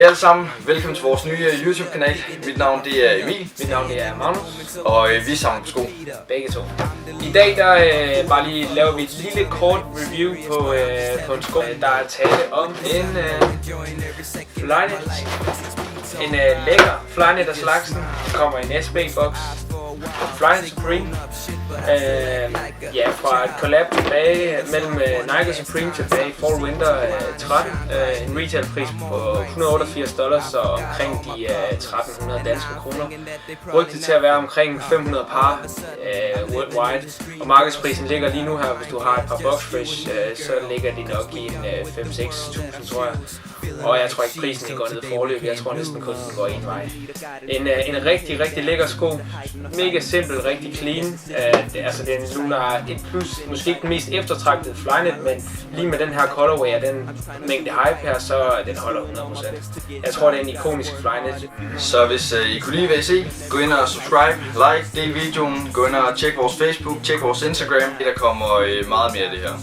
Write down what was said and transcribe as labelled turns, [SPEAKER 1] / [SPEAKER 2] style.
[SPEAKER 1] Hej alle sammen, velkommen til vores nye YouTube-kanal. Mit navn det er Emil.
[SPEAKER 2] Mit navn det er Magnus.
[SPEAKER 1] Og vi samler på sko.
[SPEAKER 2] Begge to. I dag bare lige laver vi et lille kort review på en sko. Der er tale om en Flyknit. En lækker Flyknit af slagsen. Den kommer i en SB-boks. Flyknit Supreme. Fra et collab tilbage mellem Nike og Supreme tilbage i Fall Winter 13. En retailpris på $188, så omkring de 1300 danske kroner. Rygtet til at være omkring 500 par worldwide. Og markedsprisen ligger lige nu her, hvis du har et par boxfresh, så ligger de nok i en 5-6.000, tror jeg. Og jeg tror ikke prisen går ned forløb, jeg tror næsten kun den går en vej. En rigtig, rigtig lækker sko. Mega simpel, rigtig clean. Det er en Lunar 1 Plus, måske ikke den mest eftertragtede Flyknit, men lige med den her colorway og den mængde hype her, så den holder 100%. Jeg tror det er en ikonisk Flyknit.
[SPEAKER 1] Så hvis I kunne lide hvad I se, gå ind og subscribe, like, del videoen, gå ind og tjek vores Facebook, tjek vores Instagram. Der kommer meget mere af det her.